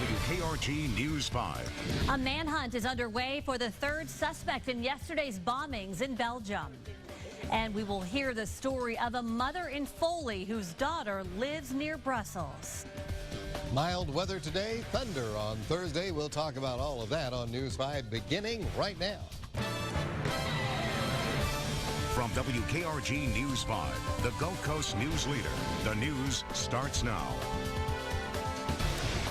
WKRG News 5. A manhunt is underway for the third suspect in yesterday's bombings in Belgium. And we will hear the story of a mother in Foley whose daughter lives near Brussels. Mild weather today, thunder on Thursday. We'll talk about all of that on News 5 beginning right now. From WKRG News 5, the Gulf Coast news leader, the news starts now.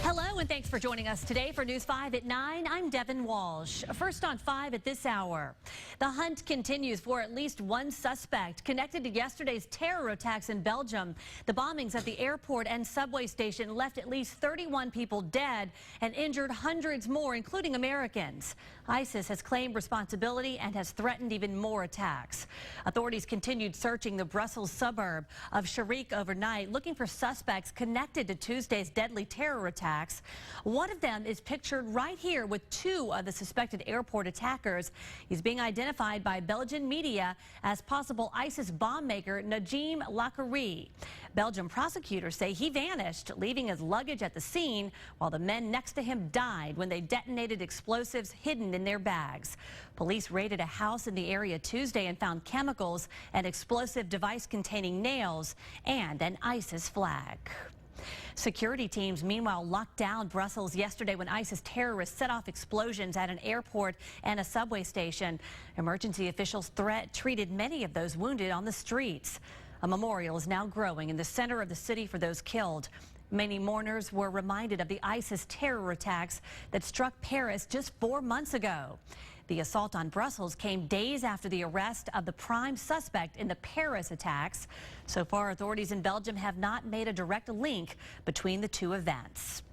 Hello and thanks for joining us today for News 5 at 9. I'm Devin Walsh. First on 5 at this hour. The hunt continues for at least one suspect connected to yesterday's terror attacks in Belgium. The bombings at the airport and subway station left at least 31 people dead and injured hundreds more, including Americans. ISIS has claimed responsibility and has threatened even more attacks. Authorities continued searching the Brussels suburb of Sharik overnight, looking for suspects connected to Tuesday's deadly terror attacks. One of them is pictured right here with two of the suspected airport attackers. He's being identified by Belgian media as possible ISIS bomb maker Najim Lakhari. Belgian prosecutors say he vanished, leaving his luggage at the scene while the men next to him died when they detonated explosives hidden in their bags. Police raided a house in the area Tuesday and found chemicals, an explosive device containing nails, and an ISIS flag. Security teams, meanwhile, locked down Brussels yesterday when ISIS terrorists set off explosions at an airport and a subway station. Emergency officials treated many of those wounded on the streets. A memorial is now growing in the center of the city for those killed. Many mourners were reminded of the ISIS terror attacks that struck Paris just 4 months ago. The assault on Brussels came days after the arrest of the prime suspect in the Paris attacks. So far, authorities in Belgium have not made a direct link between the two events.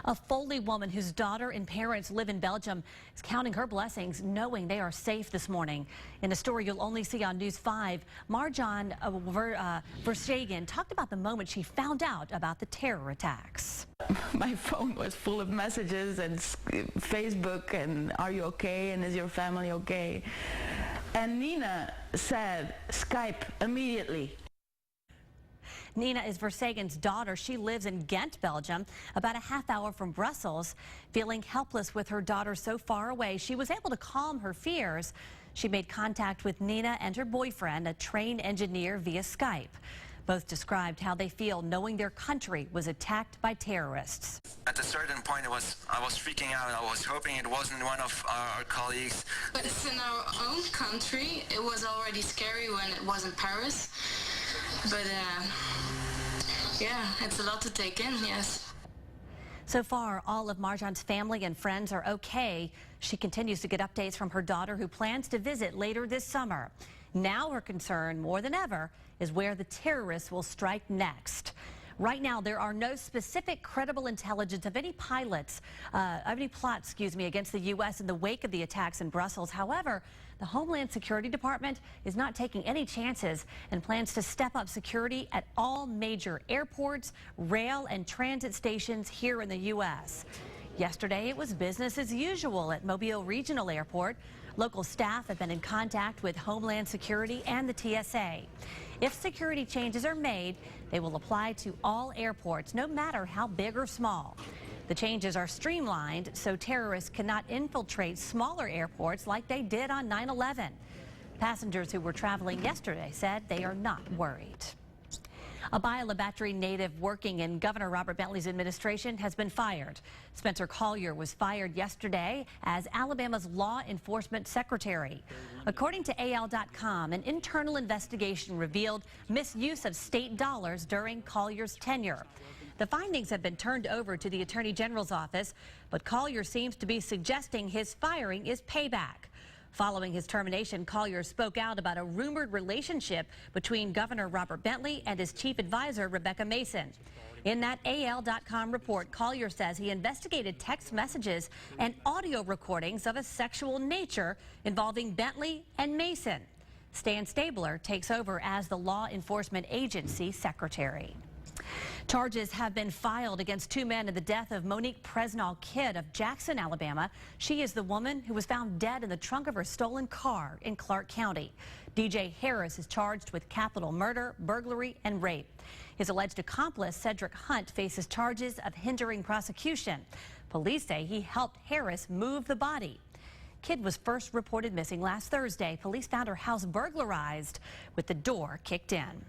A Foley woman whose daughter and parents live in Belgium is counting her blessings, knowing they are safe this morning. In a story you'll only see on News 5, Marjan Verstegen talked about the moment she found out about the terror attacks. My phone was full of messages and Facebook and are you okay and is your family okay? And Nina said Skype immediately. Nina is Verstegen's daughter. She lives in Ghent, Belgium, about a half hour from Brussels. Feeling helpless with her daughter so far away, she was able to calm her fears. She made contact with Nina and her boyfriend, a train engineer, via Skype. Both described how they feel knowing their country was attacked by terrorists. At a certain point, I was freaking out. I was hoping it wasn't one of our colleagues. But it's in our own country. It was already scary when it was in Paris. But yeah, it's a lot to take in, yes. So far, all of Marjan's family and friends are okay. She continues to get updates from her daughter, who plans to visit later this summer. Now her concern, more than ever, is where the terrorists will strike next. Right now, there are no specific credible intelligence of any plots, against the U.S. in the wake of the attacks in Brussels. However, the Homeland Security Department is not taking any chances and plans to step up security at all major airports, rail, and transit stations here in the U.S. Yesterday, it was business as usual at Mobile Regional Airport. Local staff have been in contact with Homeland Security and the TSA. If security changes are made, they will apply to all airports, no matter how big or small. The changes are streamlined so terrorists cannot infiltrate smaller airports like they did on 9/11. Passengers who were traveling yesterday said they are not worried. A Biola Battery native working in Governor Robert Bentley's administration has been fired. Spencer Collier was fired yesterday as Alabama's law enforcement secretary. According to AL.com, an internal investigation revealed misuse of state dollars during Collier's tenure. The findings have been turned over to the Attorney General's office, but Collier seems to be suggesting his firing is payback. Following his termination, Collier spoke out about a rumored relationship between Governor Robert Bentley and his chief advisor, Rebecca Mason. In that AL.com report, Collier says he investigated text messages and audio recordings of a sexual nature involving Bentley and Mason. Stan Stabler takes over as the law enforcement agency secretary. Charges have been filed against two men in the death of Monique Presnall Kidd of Jackson, Alabama. She is the woman who was found dead in the trunk of her stolen car in Clark County. DJ Harris is charged with capital murder, burglary, and rape. His alleged accomplice, Cedric Hunt, faces charges of hindering prosecution. Police say he helped Harris move the body. Kidd was first reported missing last Thursday. Police found her house burglarized with the door kicked in.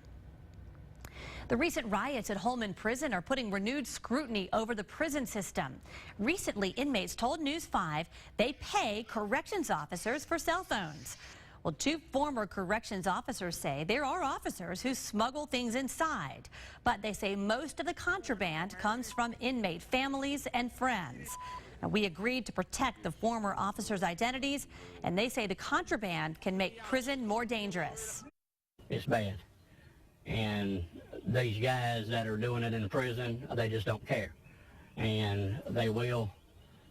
The recent riots at Holman Prison are putting renewed scrutiny over the prison system. Recently, inmates told News 5 they pay corrections officers for cell phones. Well, two former corrections officers say there are officers who smuggle things inside, but they say most of the contraband comes from inmate families and friends. Now, we agreed to protect the former officers' identities, and they say the contraband can make prison more dangerous. It's bad. And these guys that are doing it in the prison, they just don't care. And they will,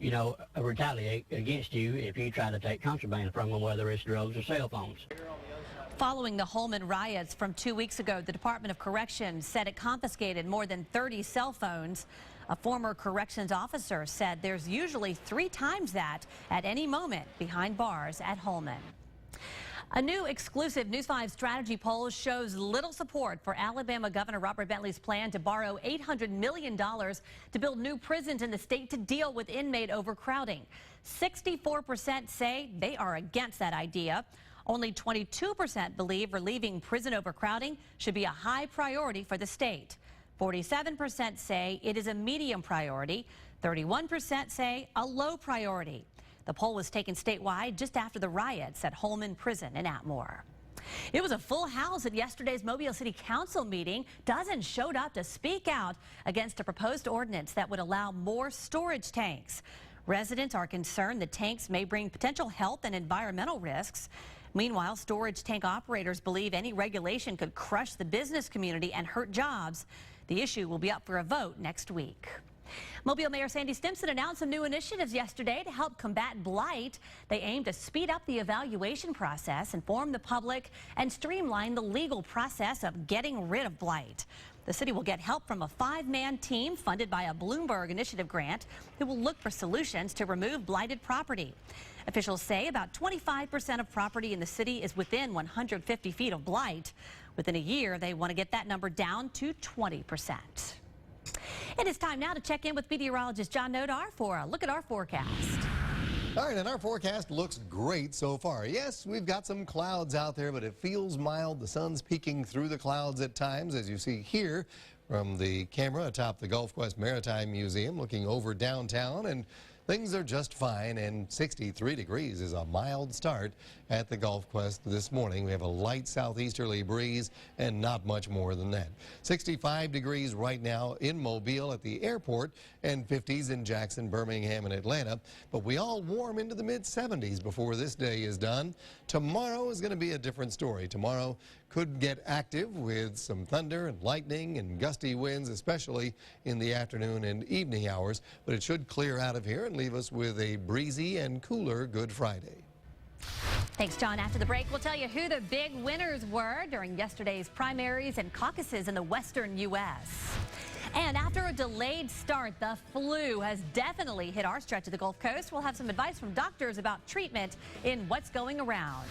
you know, retaliate against you if you try to take contraband from them, whether it's drugs or cell phones. Following the Holman riots from 2 weeks ago, the Department of Corrections said it confiscated more than 30 cell phones. A former corrections officer said there's usually 3 times that at any moment behind bars at Holman. A new exclusive News 5 strategy poll shows little support for Alabama Governor Robert Bentley's plan to borrow $800 million to build new prisons in the state to deal with inmate overcrowding. 64% say they are against that idea. Only 22% believe relieving prison overcrowding should be a high priority for the state. 47% say it is a medium priority. 31% say a low priority. The poll was taken statewide just after the riots at Holman Prison in Atmore. It was a full house at yesterday's Mobile City Council meeting. Dozens showed up to speak out against a proposed ordinance that would allow more storage tanks. Residents are concerned the tanks may bring potential health and environmental risks. Meanwhile, storage tank operators believe any regulation could crush the business community and hurt jobs. The issue will be up for a vote next week. Mobile Mayor Sandy Stimpson announced some new initiatives yesterday to help combat blight. They aim to speed up the evaluation process, inform the public, and streamline the legal process of getting rid of blight. The city will get help from a 5-man team funded by a Bloomberg Initiative grant who will look for solutions to remove blighted property. Officials say about 25% of property in the city is within 150 feet of blight. Within a year, they want to get that number down to 20%. It is time now to check in with meteorologist John Nodar for a look at our forecast. All right, and our forecast looks great so far. Yes, we've got some clouds out there, but it feels mild. The sun's peeking through the clouds at times, as you see here from the camera atop the Gulf Quest Maritime Museum, looking over downtown, and things are just fine, and 63 degrees is a mild start at the Gulf Quest this morning. We have a light southeasterly breeze and not much more than that. 65 degrees right now in Mobile at the airport and 50s in Jackson, Birmingham, and Atlanta. But we all warm into the mid-70s before this day is done. Tomorrow is going to be a different story. Tomorrow could get active with some thunder and lightning and gusty winds, especially in the afternoon and evening hours. But it should clear out of here and leave us with a breezy and cooler Good Friday. Thanks, John. After the break, we'll tell you who the big winners were during yesterday's primaries and caucuses in the western U.S. And after a delayed start, the flu has definitely hit our stretch of the Gulf Coast. We'll have some advice from doctors about treatment in what's going around.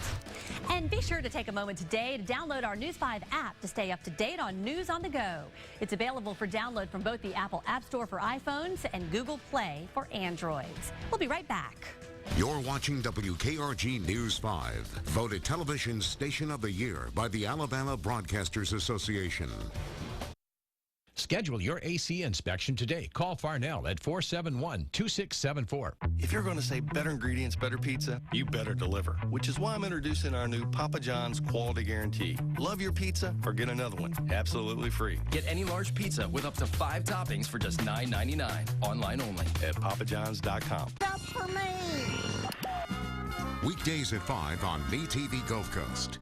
And be sure to take a moment today to download our News 5 app to stay up to date on news on the go. It's available for download from both the Apple App Store for iPhones and Google Play for Androids. We'll be right back. You're watching WKRG News 5, voted Television Station of the Year by the Alabama Broadcasters Association. Schedule your AC inspection today. Call Farnell at 471-2674. If you're going to say better ingredients, better pizza, you better deliver, which is why I'm introducing our new Papa John's Quality Guarantee. Love your pizza or get another one, absolutely free. Get any large pizza with up to 5 toppings for just $9.99. Online only at papajohns.com. That's for me. Weekdays at 5 on MeTV Gulf Coast.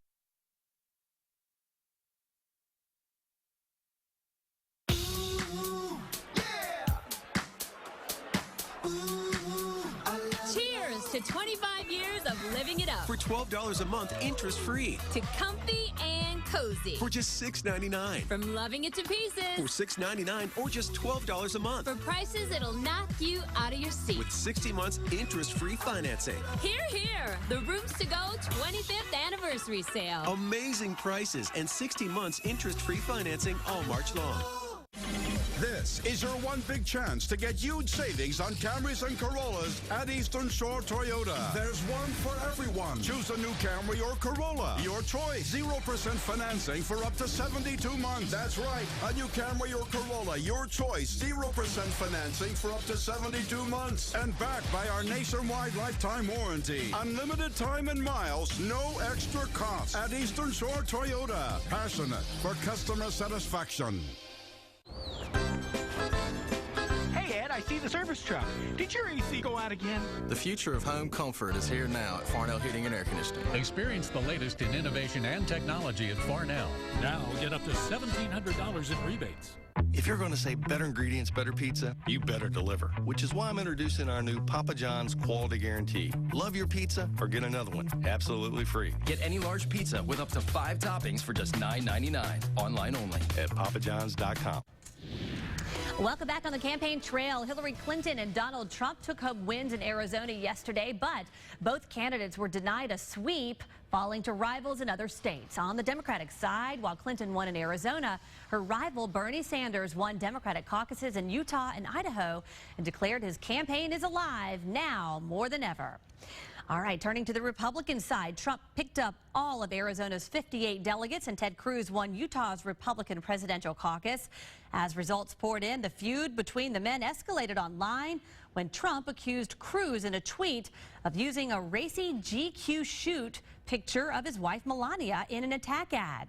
To 25 years of living it up. For $12 a month, interest-free. To comfy and cozy. For just $6.99. From loving it to pieces. For $6.99 or just $12 a month. For prices it'll knock you out of your seat. With 60 months interest-free financing. Hear, hear. The Rooms to Go 25th Anniversary Sale. Amazing prices and 60 months interest-free financing all March long. This is your one big chance to get huge savings on Camrys and Corollas at Eastern Shore Toyota. There's one for everyone. Choose a new Camry or Corolla. Your choice. 0% financing for up to 72 months. That's right. A new Camry or Corolla. Your choice. 0% financing for up to 72 months. And backed by our nationwide lifetime warranty. Unlimited time and miles. No extra cost. At Eastern Shore Toyota. Passionate for customer satisfaction. Hey, Ed, I see the service truck. Did your AC go out again? The future of home comfort is here now at Farnell Heating and Air Conditioning. Experience the latest in innovation and technology at Farnell. Now get up to $1,700 in rebates. If you're going to say better ingredients, better pizza, you better deliver. Which is why I'm introducing our new Papa John's Quality Guarantee. Love your pizza or get another one. Absolutely free. Get any large pizza with up to 5 toppings for just $9.99. Online only at papajohns.com. Welcome back on the campaign trail. Hillary Clinton and Donald Trump took home wins in Arizona yesterday, but both candidates were denied a sweep, falling to rivals in other states. On the Democratic side, while Clinton won in Arizona, her rival Bernie Sanders won Democratic caucuses in Utah and Idaho and declared his campaign is alive now more than ever. All right, turning to the Republican side, Trump picked up all of Arizona's 58 delegates, and Ted Cruz won Utah's Republican presidential caucus. As results poured in, the feud between the men escalated online when Trump accused Cruz in a tweet of using a racy GQ shoot picture of his wife Melania in an attack ad.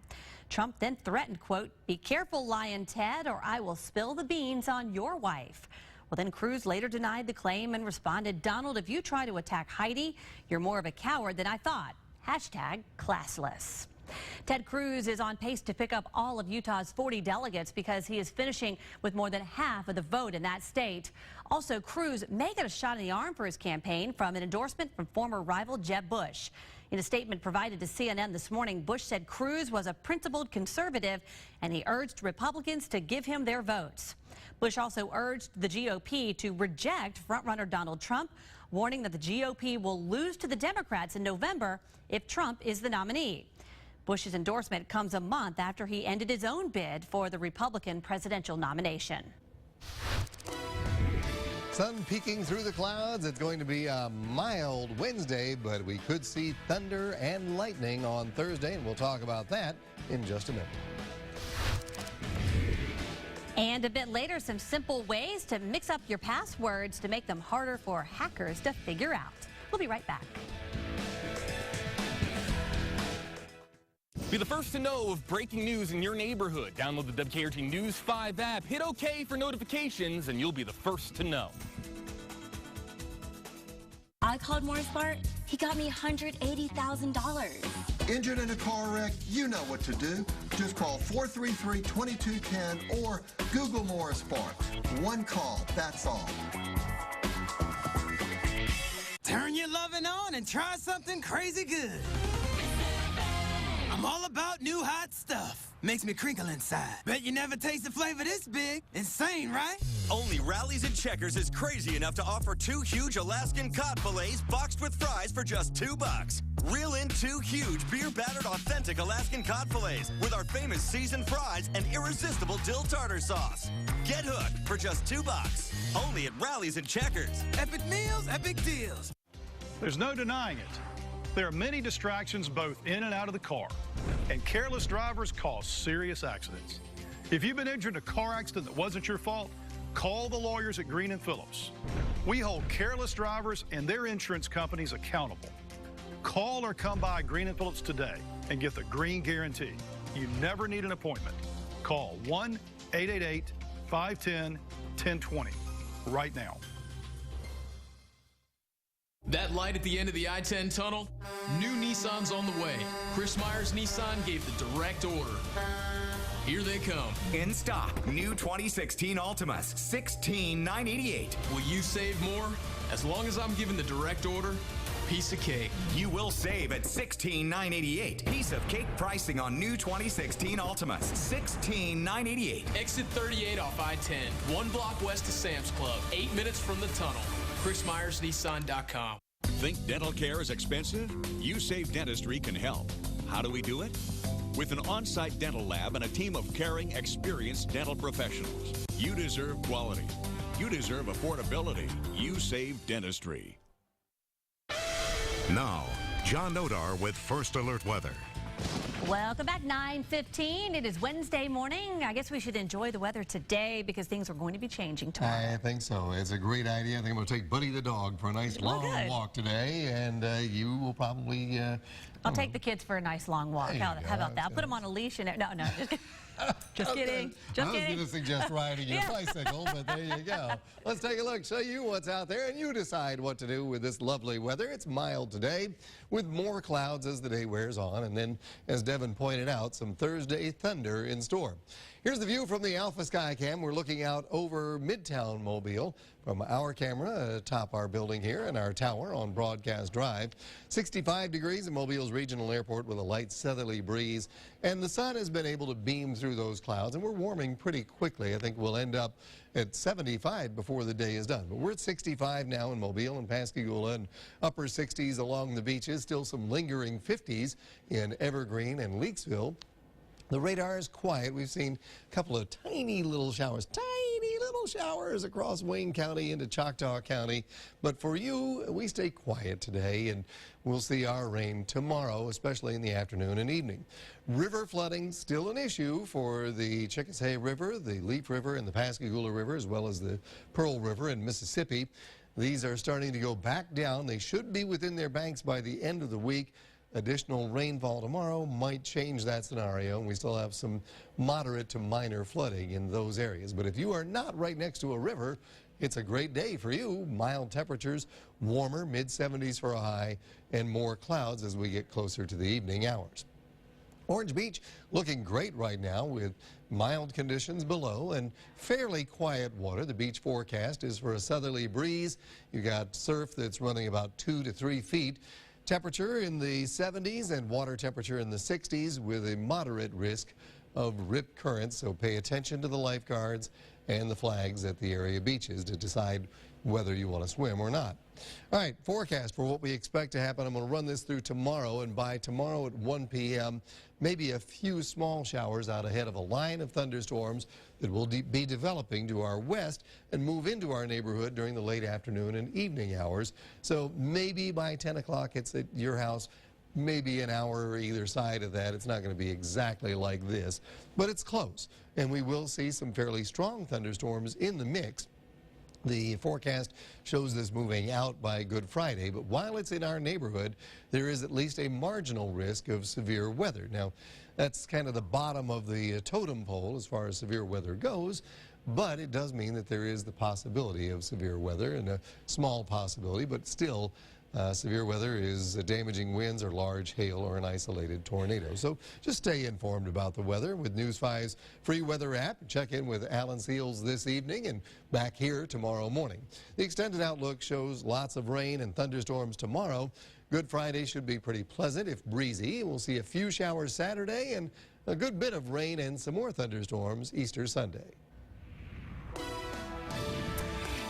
Trump then threatened, quote, "Be careful, Lion Ted, or I will spill the beans on your wife." Well, then Cruz later denied the claim and responded, "Donald, if you try to attack Heidi, you're more of a coward than I thought. Hashtag classless." Ted Cruz is on pace to pick up all of Utah's 40 delegates because he is finishing with more than half of the vote in that state. Also, Cruz may get a shot in the arm for his campaign from an endorsement from former rival Jeb Bush. In a statement provided to CNN this morning, Bush said Cruz was a principled conservative and he urged Republicans to give him their votes. Bush also urged the GOP to reject frontrunner Donald Trump, warning that the GOP will lose to the Democrats in November if Trump is the nominee. Bush's endorsement comes a month after he ended his own bid for the Republican presidential nomination. Sun peeking through the clouds. It's going to be a mild Wednesday, but we could see thunder and lightning on Thursday, and we'll talk about that in just a minute. And a bit later, some simple ways to mix up your passwords to make them harder for hackers to figure out. We'll be right back. Be the first to know of breaking news in your neighborhood. Download the WKRG News 5 app, hit OK for notifications, and you'll be the first to know. I called Morrismart. He got me $180,000. Injured in a car wreck? You know what to do. Just call 433-2210 or Google Morris Sparks. One call, that's all. Turn your loving on and try something crazy good. I'm all about new hot stuff. Makes me crinkle inside. Bet you never tasted flavor this big. Insane, right? Only Rallies and Checkers is crazy enough to offer 2 huge Alaskan cod fillets boxed with fries for just $2. Reel in 2 huge beer-battered authentic Alaskan cod fillets with our famous seasoned fries and irresistible dill tartar sauce. Get hooked for just $2. Only at Rallies and Checkers. Epic meals, epic deals. There's no denying it. There are many distractions both in and out of the car, and careless drivers cause serious accidents. If you've been injured in a car accident that wasn't your fault, call the lawyers at Green & Phillips. We hold careless drivers and their insurance companies accountable. Call or come by Green & Phillips today and get the Green Guarantee. You never need an appointment. Call 1-888-510-1020 right now. That light at the end of the I-10 tunnel? New Nissan's on the way. Chris Myers Nissan gave the direct order. Here they come. In stock, new 2016 Altimas, $16,988. Will you save more? As long as I'm giving the direct order, piece of cake. You will save at $16,988. Piece of cake pricing on new 2016 Altimas. $16,988. Exit 38 off I-10, 1 block west of Sam's Club, 8 minutes from the tunnel. ChrisMyersNissan.com. Think dental care is expensive? U-Save Dentistry can help. How do we do it? With an on-site dental lab and a team of caring, experienced dental professionals. You deserve quality. You deserve affordability. U-Save Dentistry. Now, John Nodar with First Alert Weather. Welcome back, 9:15. It is Wednesday morning. I guess we should enjoy the weather today because things are going to be changing tomorrow. I think so. It's a great idea. I think I'm going to take Buddy the dog for a nice long walk today, and you will probably... I'll take the kids for a nice long walk. How about that? I'll put them on a leash and... No, just kidding. Just kidding. I was going to suggest riding your bicycle, but there you go. Let's take a look, show you what's out there, and you decide what to do with this lovely weather. It's mild today with more clouds as the day wears on, and then, as Devin pointed out, some Thursday thunder in store. Here's the view from the Alpha Skycam. We're looking out over Midtown Mobile from our camera atop our building here and our tower on Broadcast Drive. 65 degrees in Mobile's regional airport with a light southerly breeze, and the sun has been able to beam through those clouds, and we're warming pretty quickly. I think we'll end up at 75 before the day is done. But we're at 65 now in Mobile and Pascagoula, and upper 60s along the beaches. Still some lingering 50s in Evergreen and Leakesville. The radar is quiet. We've seen a couple of tiny little showers across Wayne County into Choctaw County. But for you, we stay quiet today, and we'll see our rain tomorrow, especially in the afternoon and evening. River flooding still an issue for the Chickasay River, the Leaf River, and the Pascagoula River, as well as the Pearl River in Mississippi. These are starting to go back down. They should be within their banks by the end of the week. Additional rainfall tomorrow might change that scenario, and we still have some moderate to minor flooding in those areas. But if you are not right next to a river, it's a great day for you. Mild temperatures, warmer, mid-70s for a high, and more clouds as we get closer to the evening hours. Orange Beach looking great right now with mild conditions below and fairly quiet water. The beach forecast is for a southerly breeze. You got surf that's running about 2 to 3 feet. Temperature in the 70s and water temperature in the 60s with a moderate risk of rip currents, so pay attention to the lifeguards and the flags at the area beaches to decide whether you want to swim or not. All right, forecast for what we expect to happen. I'm going to run this through tomorrow, and by tomorrow at 1 p.m., maybe a few small showers out ahead of a line of thunderstorms that will be developing to our west and move into our neighborhood during the late afternoon and evening hours. So maybe by 10 o'clock it's at your house, maybe an hour either side of that. It's not going to be exactly like this, but it's close. And we will see some fairly strong thunderstorms in the mix. The forecast shows this moving out by Good Friday, but while it's in our neighborhood, there is at least a marginal risk of severe weather. Now, that's kind of the bottom of the totem pole as far as severe weather goes, but it does mean that there is the possibility of severe weather, and a small possibility, but still severe weather is damaging winds or large hail or an isolated tornado. So just stay informed about the weather with News 5's free weather app. Check in with Alan Seals this evening and back here tomorrow morning. The extended outlook shows lots of rain and thunderstorms tomorrow. Good Friday should be pretty pleasant if breezy. We'll see a few showers Saturday and a good bit of rain and some more thunderstorms Easter Sunday.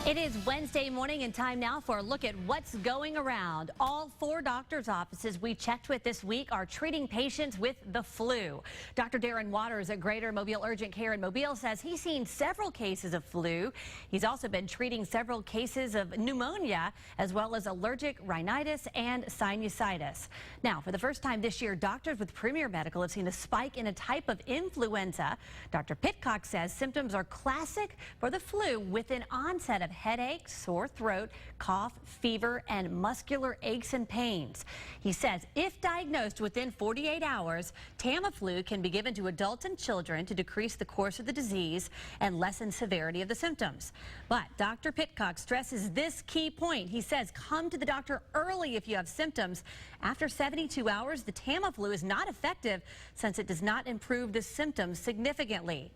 It is Wednesday morning and time now for a look at what's going around. All 4 doctors' offices we checked with this week are treating patients with the flu. Dr. Darren Waters at Greater Mobile Urgent Care in Mobile says he's seen several cases of flu. He's also been treating several cases of pneumonia, as well as allergic rhinitis and sinusitis. Now, for the first time this year, doctors with Premier Medical have seen a spike in a type of influenza. Dr. Pitcock says symptoms are classic for the flu with an onset of headache, sore throat, cough, fever, and muscular aches and pains. He says if diagnosed within 48 hours, Tamiflu can be given to adults and children to decrease the course of the disease and lessen severity of the symptoms. But Dr. Pitcock stresses this key point. He says come to the doctor early if you have symptoms. After 72 hours, the Tamiflu is not effective since it does not improve the symptoms significantly.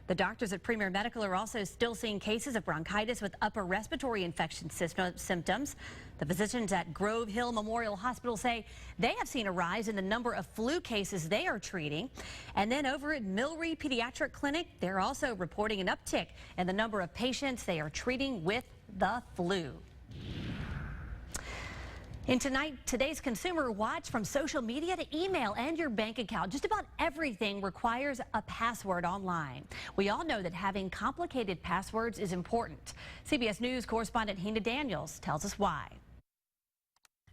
The doctors at Premier Medical are also still seeing cases of bronchitis with upper respiratory infection symptoms. The physicians at Grove Hill Memorial Hospital say they have seen a rise in the number of flu cases they are treating. And then over at Milry Pediatric Clinic, they're also reporting an uptick in the number of patients they are treating with the flu. In today's Consumer Watch, from social media to email and your bank account, just about everything requires a password online. We all know that having complicated passwords is important. CBS News correspondent Hina Daniels tells us why.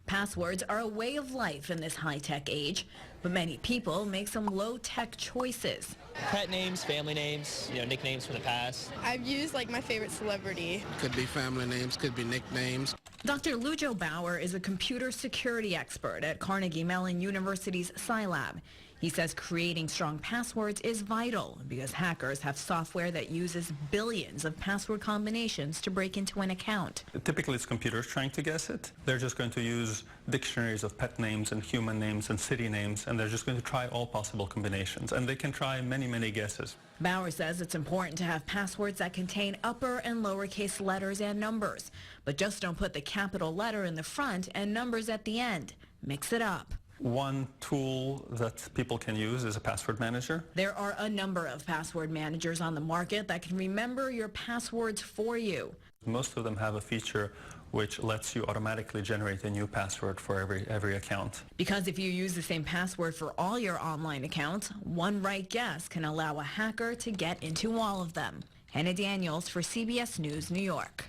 Passwords are a way of life in this high-tech age, but many people make some low-tech choices. Pet names, family names, nicknames from the past. I've used like my favorite celebrity. Could be family names, could be nicknames. Dr. Lujo Bauer is a computer security expert at Carnegie Mellon University's Scilab. He says creating strong passwords is vital because hackers have software that uses billions of password combinations to break into an account. Typically, it's computers trying to guess it. They're just going to use dictionaries of pet names and human names and city names, and they're just going to try all possible combinations. And they can try many, many guesses. Bauer says it's important to have passwords that contain upper and lowercase letters and numbers, but just don't put the capital letter in the front and numbers at the end. Mix it up. One tool that people can use is a password manager. There are a number of password managers on the market that can remember your passwords for you. Most of them have a feature which lets you automatically generate a new password for every account. Because if you use the same password for all your online accounts, one right guess can allow a hacker to get into all of them. Hannah Daniels for CBS News, New York.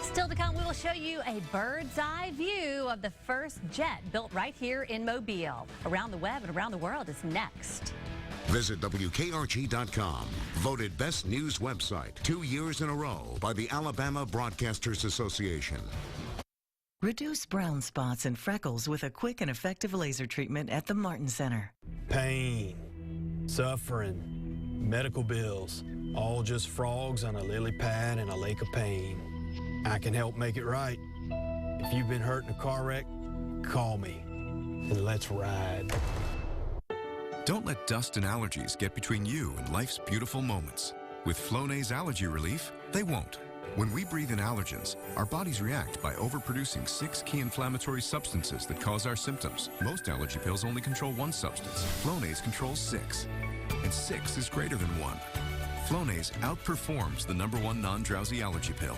Still to come, we will show you a bird's eye view of the first jet built right here in Mobile. Around the web and around the world is next. Visit WKRG.com. Voted Best News Website 2 years in a row by the Alabama Broadcasters Association. Reduce brown spots and freckles with a quick and effective laser treatment at the Martin Center. Pain, suffering, medical bills, all just frogs on a lily pad in a lake of pain. I can help make it right. If you've been hurt in a car wreck, call me and let's ride. Don't let dust and allergies get between you and life's beautiful moments. With Flonase Allergy Relief, they won't. When we breathe in allergens, our bodies react by overproducing 6 key inflammatory substances that cause our symptoms. Most allergy pills only control one substance. Flonase controls 6, and 6 is greater than 1. Flonase outperforms the #1 non-drowsy allergy pill,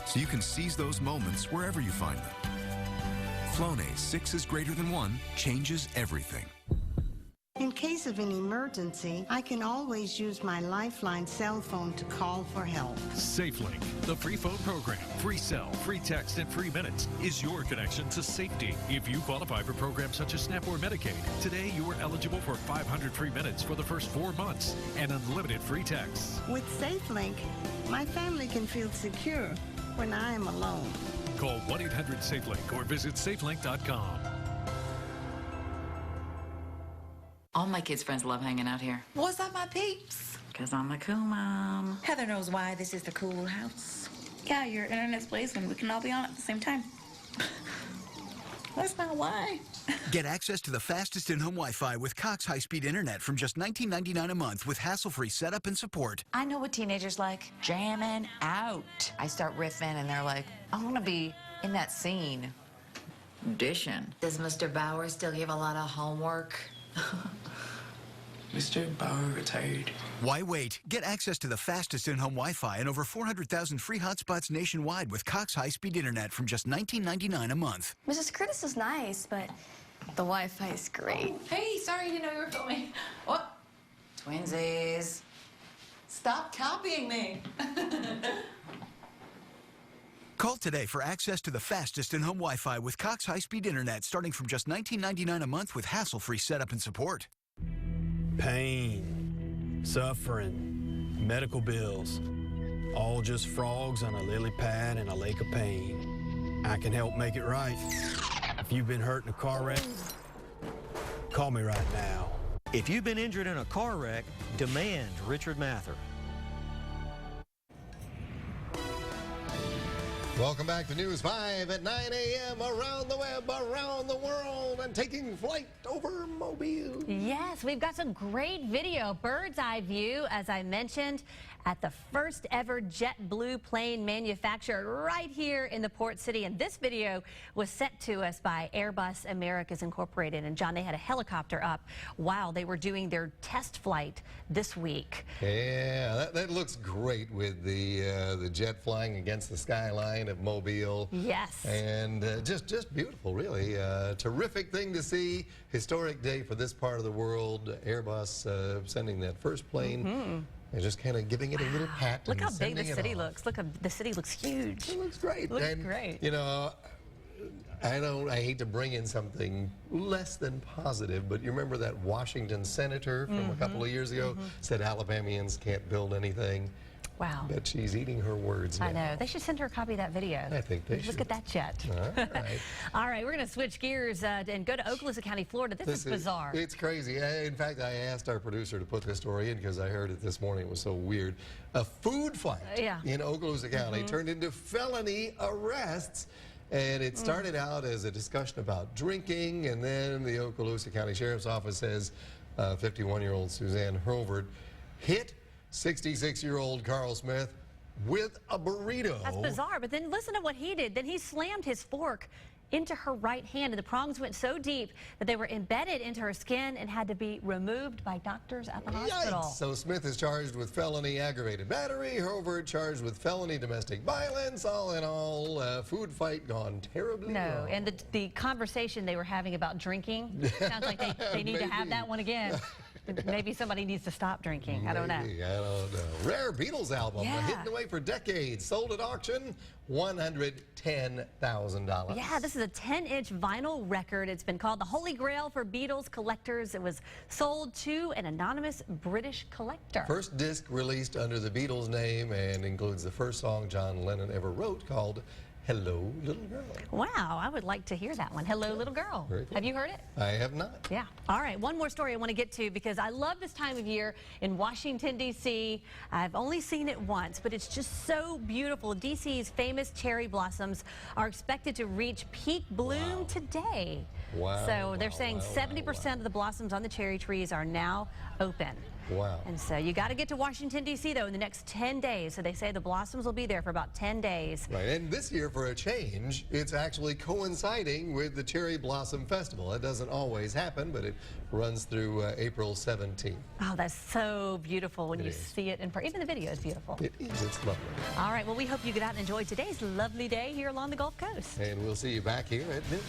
so you can seize those moments wherever you find them. Flonase 6 is greater than 1 changes everything. In case of an emergency, I can always use my Lifeline cell phone to call for help. SafeLink, the free phone program, free cell, free text, and free minutes is your connection to safety. If you qualify for programs such as SNAP or Medicaid, today you are eligible for 500 free minutes for the first 4 months and unlimited free texts. With SafeLink, my family can feel secure when I am alone. Call 1-800-SafeLink or visit safelink.com. All my kids' friends love hanging out here. What's up, my peeps? Because I'm a cool mom. Heather knows why this is the cool house. Yeah, your internet's blazing. We can all be on at the same time. That's not why. Get access to the fastest in-home Wi-Fi with Cox high-speed internet from just $19.99 a month with hassle-free setup and support. I know what teenagers like. Jamming out. I start riffing and they're like, I want to be in that scene. Dishing. Does Mr. Bauer still give a lot of homework? Mr. Bauer retired. Why wait? Get access to the fastest in-home Wi-Fi and over 400,000 free hotspots nationwide with Cox high-speed internet from just $19.99 a month. Mrs. Curtis is nice, but the Wi-Fi is great. Hey, sorry, didn't know you were filming. What? Twinsies. Stop copying me. Call today for access to the fastest in-home Wi-Fi with Cox high-speed internet starting from just $19.99 a month with hassle-free setup and support. Pain, suffering, medical bills, all just frogs on a lily pad in a lake of pain. I can help make it right. If you've been hurt in a car wreck, call me right now. If you've been injured in a car wreck, demand Richard Mather. Welcome back to News 5 at 9 a.m. around the web, around the world, and taking flight over Mobile. Yes, we've got some great video, bird's eye view, as I mentioned, at the first ever JetBlue plane manufactured right here in the port city. And this video was sent to us by Airbus Americas Incorporated. And John, they had a helicopter up while they were doing their test flight this week. Yeah, that looks great with the jet flying against the skyline of Mobile. Yes. And just beautiful, really. Terrific thing to see. Historic day for this part of the world. Airbus sending that first plane. And just kind of giving it a little pat. Look how big the city looks. Look, the city looks huge. It looks great. Looks great. You know, I hate to bring in something less than positive, but you remember that Washington senator from a couple of years ago said Alabamians can't build anything. Wow. Bet she's eating her words now. I know. They should send her a copy of that video. I think they should. Look at that jet. All right. All right, we're going to switch gears and go to Okaloosa County, Florida. This is bizarre. It's crazy. In fact, I asked our producer to put this story in because I heard it this morning. It was so weird. A food fight in Okaloosa County turned into felony arrests. And it started out as a discussion about drinking, and then the Okaloosa County Sheriff's Office says 51-year-old Suzanne Hurlbert hit 66-year-old Carl Smith with a burrito. That's bizarre, but then listen to what he did. Then he slammed his fork into her right hand, and the prongs went so deep that they were embedded into her skin and had to be removed by doctors at the hospital. So Smith is charged with felony aggravated battery, Hurlbert charged with felony domestic violence. All in all, food fight gone terribly wrong. And the conversation they were having about drinking sounds like they need to have that one again. Maybe somebody needs to stop drinking. I don't know. I don't know. Rare Beatles album, hidden away for decades, sold at auction, $110,000. Yeah, this is a 10-inch vinyl record. It's been called the Holy Grail for Beatles collectors. It was sold to an anonymous British collector. First disc released under the Beatles name and includes the first song John Lennon ever wrote called Hello, Little Girl. Wow, I would like to hear that one. Hello, Little Girl. Have you heard it? I have not. Yeah. All right, one more story I want to get to because I love this time of year in Washington, D.C. I've only seen it once, but it's just so beautiful. D.C.'s famous cherry blossoms are expected to reach peak bloom today. Wow. So they're saying 70% of the blossoms on the cherry trees are now open. Wow. And so you got to get to Washington, D.C., though, in the next 10 days. So they say the blossoms will be there for about 10 days. Right. And this year, for a change, it's actually coinciding with the Cherry Blossom Festival. It doesn't always happen, but it runs through April 17th. Oh, that's so beautiful when you see it in person. Even the video is beautiful. It is. It's lovely. All right. Well, we hope you get out and enjoy today's lovely day here along the Gulf Coast. And we'll see you back here at noon.